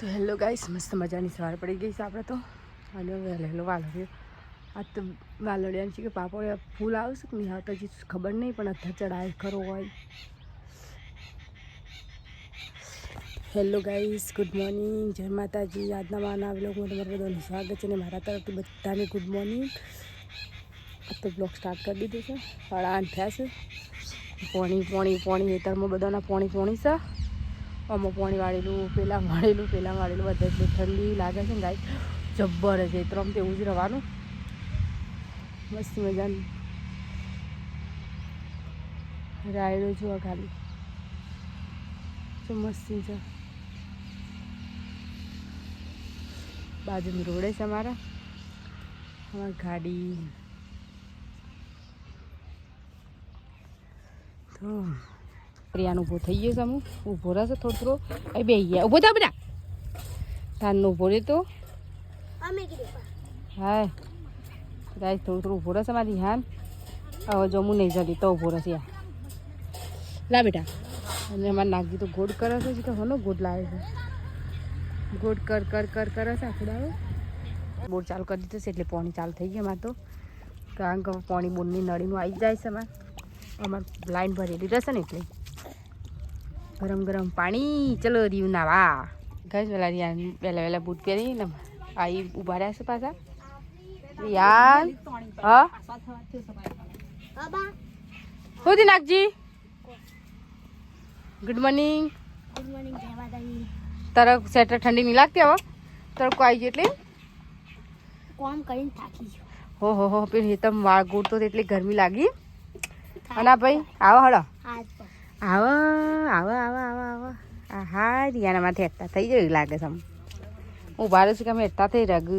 તો hello guys, મસ્ત મજાની સવાર પડી ગઈ છે આપણે તો. અને વહેલો વાલોડ્યો આ તો વાલોડ્યા છે કે પાપડ ફૂલ આવશે કે નહીં આવતા હજી ખબર નહીં, પણ અત્યારે ચડાય ખરો હોય. હેલો ગાઈસ, ગુડ મોર્નિંગ, જય માતાજી. આજના માના બ્લોગમાં તમારું બધાનું સ્વાગત છે અને મારા તરફથી બધાને ગુડ મોર્નિંગ. આ તો બ્લોગ સ્ટાર્ટ કરી દીધું છે. 8:30 થયા છે. પોણી હેતરમાં બધાના પોણી છે. આમાં પાણી વાળેલું, પેલા વાળેલું બધા એટલી ઠંડી લાગે છે ને ગાય જબ્બર છે. ત્રમ તેવું જ રહેવાનું. મસ્ત મજાનું રાયડો જોવા ખાલી શું મસ્તી છે. બાજુમાં રોડે છે અમારી ગાડી. તો પ્રિયાનો ઊભો થઈ ગયો છે. અમુક ઊભો રહેશે થોડો અહીં બે ગયા. ઊભો થા બેટા. તારનો ઊભો રહે તો હા ગાય થોડું ઊભો રહેશે મારી. હા હવે જમું નહીં જતી તો ઊભો રહેશે યાર. લા બેટા. અને અમારે નાગજી તો ગોડ કરે છે કે હનો ગોડ લાવે છે. ગોડ કર કરે છે આખું દાડો. બોર ચાલુ કરી દીધું છે એટલે પાણી ચાલુ થઈ ગયું અમારે તો. કારણ કે પાણી બોરની નળીનું આવી જાય છે અમારે લાઈન ભરેલી રહેશે ને એટલે ગરમ પાણી. ચલો રીવ નાવા ગાઈસ. વહેલા બૂટ પહેરીને આવી ઊભા રહ્યા છે પાછા. રિયાન હા હોતી નાગજી. Good morning. તારા સ્વેટર ઠંડી નહીં લાગતી હવે? તડકો આવી ગયો એટલે કોમ કરીને થાકી ગયો. હો પેલી હેતમ વાળ ગોળતો એટલે ગરમી લાગી. અને ભાઈ આવો હળો આવો. હા રિયાના માથે હેઠતા થઈ જાય લાગે છે. હું ભારે છે કે અમે હેઠતા થઈ રાગે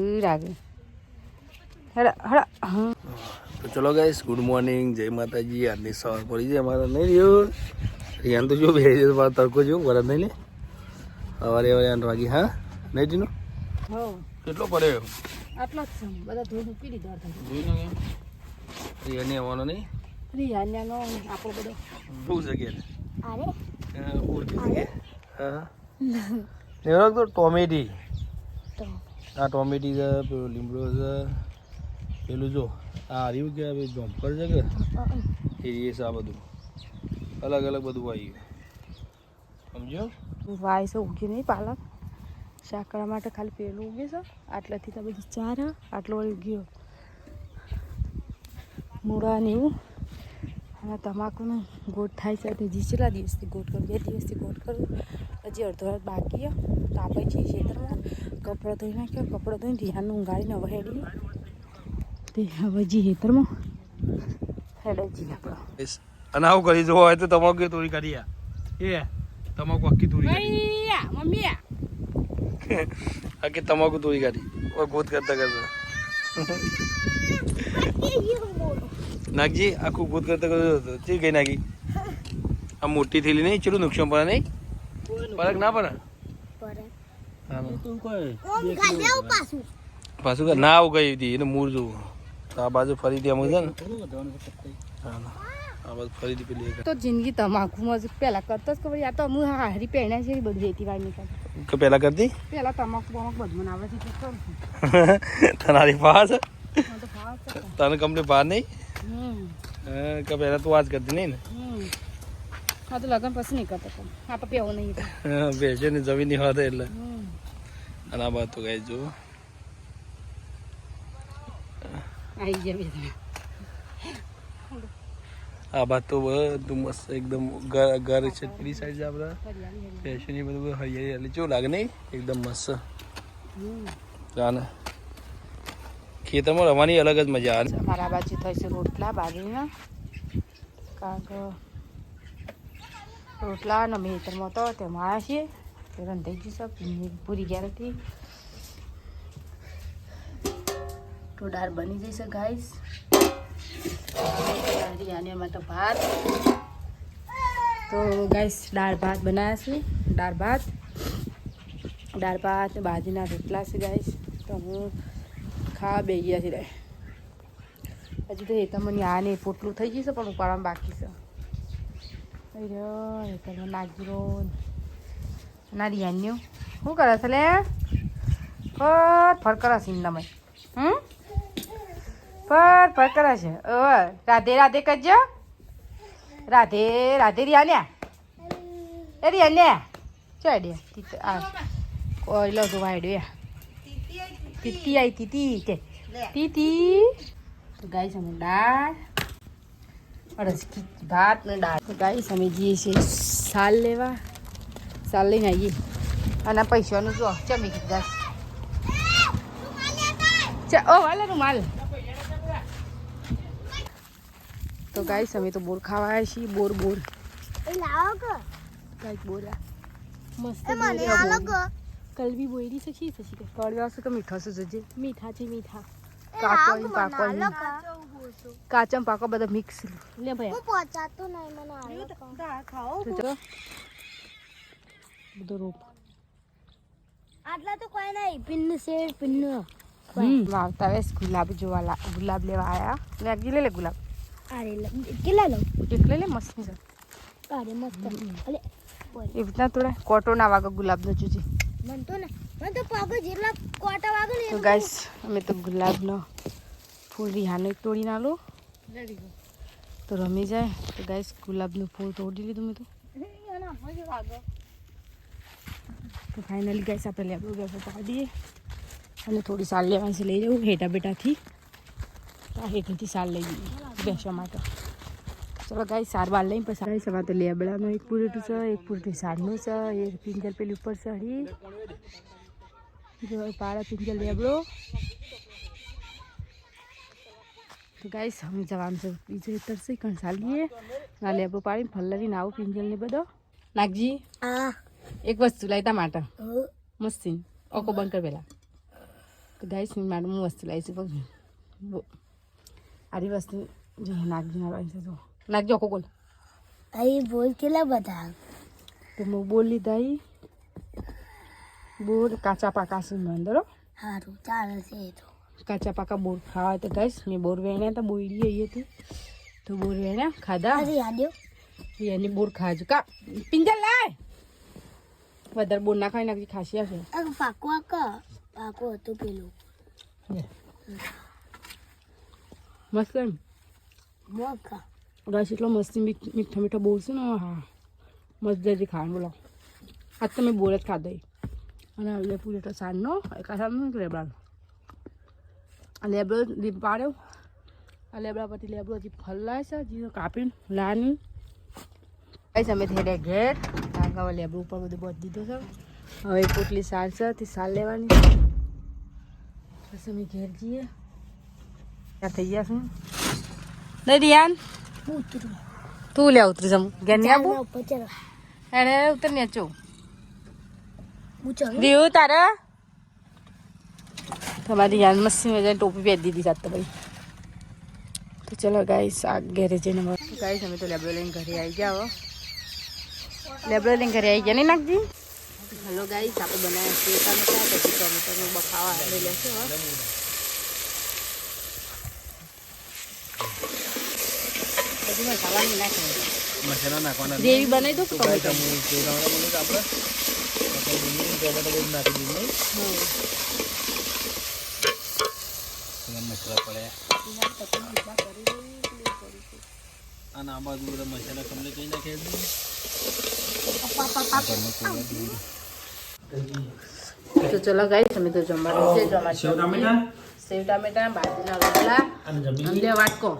તો ચલો ગાઈસ, ગુડ મોર્નિંગ, જય માતાજી. આજની સવાર પડી જાય અમારે નહીં રહ્યો. રિયાન તો જો બે તડકો જો વરદ નહીં લે સવારે 8 વાગે. હા નહીં જીનો કેટલો પડ્યો? આટલો જ છે. બધા ધોઈ મૂકી દીધો. રિયાને આવવાનો નહીં. રિયાનો આપણો બધો શું છે કે અરે ઓળખી છે. હા એનો તો ટોમેટી. આ ટોમેટી છે, પેલું લીમડો છે, પેલું જો આ હાર્યું કે જોમ્પર છે કે એ છે. આ બધું અલગ બધું આવી ગયું સમજો. વાય છે ઉગી નહીં પાલક શાક કરવા માટે ખાલી પેલું ઉગે છે. આટલાથી તો બધી 4 આટલો વળી ગયો મૂળા ને એવું. અને તમાકુનો ગોટ થાય છે. હજી કેટલા દિવસથી ગોટ કરું? 2 દિવસથી ગોટ કરું. હજી અડધો રાત બાકી તો આપણે છીએ ખેતરમાં. કપડો ધોઈ નાખ્યો. કપડો ધોઈને રિહાનું ઊંઘાડીને હવે હેડી તે હવે જી ખેતરમાં હેડે જી આપણો. અને આવું કરી જો હોય તો તમાકુ તોડી કાઢી એ તમાકુ આખી તોડી કાઢી મમ્મી આખી તમાકુ તોડી કાઢી ગોત કરતા નાગજી આખું ગોત કરતા ચી ગઈ નાખી. આ મોટી થયેલી નહીં ચેલું નુકસાન પડે નહીં? ફરક ના પડે પાછું ના આવું ગઈ હતી એને મૂળ જોવું. આ બાજુ ફરીથી અમુક છે ને આ બાજુ ફરીથી પેલી તો જિંદગી તમાકુમાં જ પહેલાં કરતો જ ખબર. યા તો અમુક હારી પહેર્યા છે બધું ખેતીવાડી નીકળે કે પહેલા કરતી પહેલાં તમાકુ બધું આવે છે. તમારી પાસ તો ફાવ છે. તને કંપની બહાર નહીં કે પહેલા તું આજ કરતી નહીં ને? હા તો લગ્ન પછી નહીં કરતો પણ આ તો પેવો નહીં. બેસે ને જમીન ની વાત એટલે. અને આ બાદ તો ગાય જો આવી જાય. આ બાદ તો બધું મસ્ત એકદમ ઘર છે. પેલી સાઈડ આપડે બેસે ને બધું હરિયાળી કેવું લાગે નહીં? એકદમ મસ્ત. જાને ખેતરમાં રમવાની અલગ જ મજા આવે. મારા બાજુ થાય છે રોટલા બાજરીના. કારણ કે રોટલા ને અમે ખેતરમાં તો તેમાં આવ્યા છીએ. રંધાઈ ગયું સબ પૂરી ગયા હતી તો દાળ બની જશે ગાઈસ. રિયાની એમાં તો ભાત. તો ગાઈસ દાળ ભાત બનાવ્યા છે. દાળ ભાત ને બાજરીના રોટલા છે ગાઈસ. તો હું ખાવા બે ગયા છે. હજુ તો તમને આ ને પોટલું થઈ જશે પણ ઉપાડવામાં બાકી છે. નાગજીરો ના રિયાન્યું શું કરે છે લે ફર ફર કરે છે ઇન્દામાં ફર ફર કરે છે રાધે રાધે કરજો રાધે રાધે રિયાન્યા એ રિયાન્યા ચાડે આ કોઈ લો તો વાડ્યો તીતી આવી તીતી કે તીતી તો ગાઈસ અમે દાળ અડસ ભાત ને દાળ તો ગાઈસ અમે જઈએ છીએ સાલ લેવા સાલ લઈને આવીએ અને પૈસાનું જો ચમી કીધા ઓ વાલે રૂમાલ તો ગાઈસ અમે તો બોર ખાવા આવ્યા છીએ બોર ગાઈસ બોર મસ્ત કલબી બોયરી છે પછી કડવા છે કે મીઠા છે જજે મીઠા છે મીઠા કાચમ પાકો બધા મિક્સ લે ભાઈ હું પહોંચાતો નહીં મને ખાઓ બધો રોપ આટલા તો કોઈ નહીં પિન્ન છે પિન્ન વાવતા વેસ ગુલાબ જોવા ગુલાબ લેવા આયા ને આગી લે ગુલાબ અરે કેટલા લો એટલે લે મસ્ત છે અરે મસ્ત અલે એ રીતના થોડા કોટો ના વાગે ગુલાબનો જોજે મન તો પાગો જેટલા કોટા વાગે ને તો ગાઈસ અમે તો ગુલાબનો ફૂલ રિહાનો તોડી નાલો તો રમી જાય તો ગાઈસ ગુલાબનું ફૂલ તોડી લીધું મેં તો ફાઇનલી ગાઈસ આપણે લેબડું બેફો પાડીએ અને થોડી સાલ લેવાની છે લઈ જવું હેઠા બેટાથી આ હેઠેથી સાલ લઈ જઈએ બેસવા માટે ચલો ગાઈસ સાર બાર લઈને પછી ગાઈસ અમારે તો લેબડાનું એક પૂરેટું છે એક પૂરેટું સારનું છે એક પિંજલ પેલી ઉપર ચડી જો પાડા પિંજલ લેબડો તો ગાઈસ અમે જવાનું છે બીજું હેતર છે કણ ચાલીએ ના લેબડો પાડીને ફલ્લાવીને આવું પિંજલ ને બધો નાગજી એક વસ્તુ લાવી માટે મસ્તી ઓકો બંધ કર પેલા તો ગાઈસ માટે હું વસ્તુ લાવીશું પણ આરી વસ્તુ જો નાગજી લાવવાની છે જો નાગજી ઓકો બોલ અહીં બોલ કેટલા બધા તો હું બોલ લીધા બોર કાચા પાકા છે અંદર સારું ચાલે છે તો કાચા પાકા બોર ખાવા તો ગાઈસ મેં બોર વેણ્યા હતા બોયડી આવી હતી તો બોર વેણ્યા ખાધા અરે યાદ્યો એની બોર ખાજો કા પિંજલ લાય વધારે બોર ના ખાઈ નાખી ખાસી હશે પાકો હતું પેલું મસ્ત એમ મોકા ગાઈસ એટલો મસ્તી મીઠા મીઠા બોર છે ને હા મસ્ત જલ્દી ખાવાનું બોલો આજ તો મેં બોર જ ખાધો અને હવે પૂરી તો સાંજનો એકા સાંજનો લેબડાનો આ લેબડો પાડ્યો આ લેબડા પરથી લેબડો હજી ફલાય છે હજી કાપીને લાની ગાઈસ અમે થઈને ઘેર કાકા લેબડું ઉપર બધું બધી દીધું છે હવે પોટલી સાર છે તે સાર લેવાની પછી અમે ઘેર જઈએ ત્યાં થઈ ગયા છું નહીં રિયાન તું લે ઉતરી જમ ઘેર નહીં આવું એને ઉતર ને ચો દીવું તારે તમારી યાન મસ્તી મેં જઈને ટોપી પહેરી દીધી સાથે ભાઈ તો ચલો ગાઈસ આ ઘરે જઈને ગાઈસ અમે તો લેબડો લઈને ઘરે આવી ગયા હો લેબડો લઈને ઘરે આવી ગયા નહીં નાખજી હલો ગાઈસ આપણે બનાવ્યા છે ટમેટા પછી ટમેટાનું બખાવા લઈ લેશે હો પછી મસાલા નહીં નાખવાનું મસાલા નાખવાના ગ્રેવી બનાવી દો કે ટમેટા મસાલા પડે અને આ બાજુ બધા મસાલા તમને કઈ નાખે તો ચલો ગાઈસ અમે તો જમવાનું છે સેવ ટામેટા બાજરીના રોટલા અને વાટકો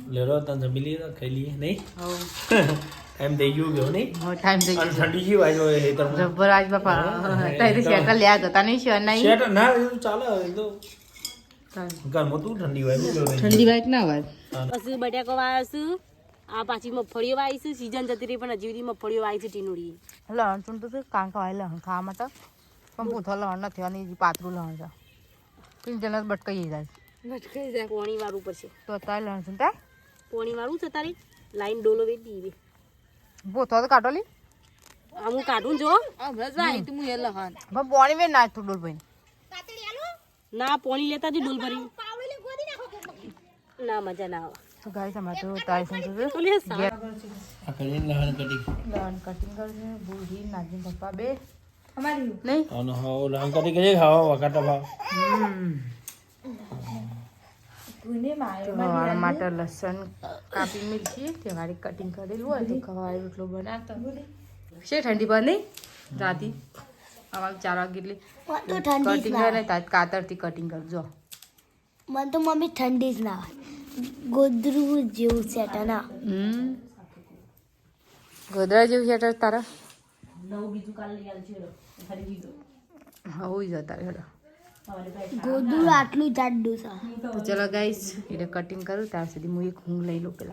લેરો તને જમી લઈએ ખાઈ લઈએ નહીં હો ટાઈમ થઈ ગયો નહીં ટાઈમ થઈ ગયો ઠંડી જેવી આવી હોય હેતરમાં જબ્બર આજ બાપા તારી શેટર લ્યા હતા નહીં શું નહીં શેટર ના ચાલે એ તો ઘરમાં તું ઠંડી હોય ઠંડી વાય ના હોય પછી બટાકો વાવીશું આ પાછી મગફળીઓ વાવીશું સીઝન જતી રહી પણ હજી સુધી મગફળીઓ વાવી છે ટીનુડી લહણ ચૂંટું છે કારણ કે હોય લહણ ખાવા માટે પણ પૂથો લહણ નથી અને પાતળું લહણ છે પિંજલ બટકાઈ જાય ભટકાઈ જાય પોણી વાળું પડશે તો તારે લહણ ચૂંટાય પોણી વાળું છે તારી લાઈન ડોલો વેચી દીધી પૂથો તો કાઢો લી આ હું કાઢું જો પણ પાણી વેર નાખ તું ડોલ ભાઈ ના પોણી લેતા જ ડોલ ભરી ના મજા ના આવે તો ગાઈસ અમારે તો તારી સંતો બોલીએ સા આ કરીને લહણ કટિંગ લન કટિંગ કરશે બુઢી નાગીન પપ્પા બે અમારી નહીં અને હા લહણ કટિંગ કરી ખાવા વખાતા ભાવ તો મારા માટે લસણ કાપી મિલશે તે વાળી કટિંગ કરેલું હોય તો ખવાય રોટલો બનાવતો છે ઠંડી પર નહીં રાતી અમારે 4 વાગે એટલે કટિંગ કરે ને કાતરથી કટિંગ કરજો મને તો મમ્મી ઠંડી જ ના હોય ગોદરું જેવું સેટ ના ગોદરા જેવું છે તારા નવું બીજું કાલ લઈ આવજો ખાલી બીજું હોઈ જતા હેડો ગોદરું આટલું જાડું છે તો ચલો ગાઈસ એટલે કટિંગ કરું ત્યાં સુધી હું એક ઊંઘ લઈ લઉં પેલા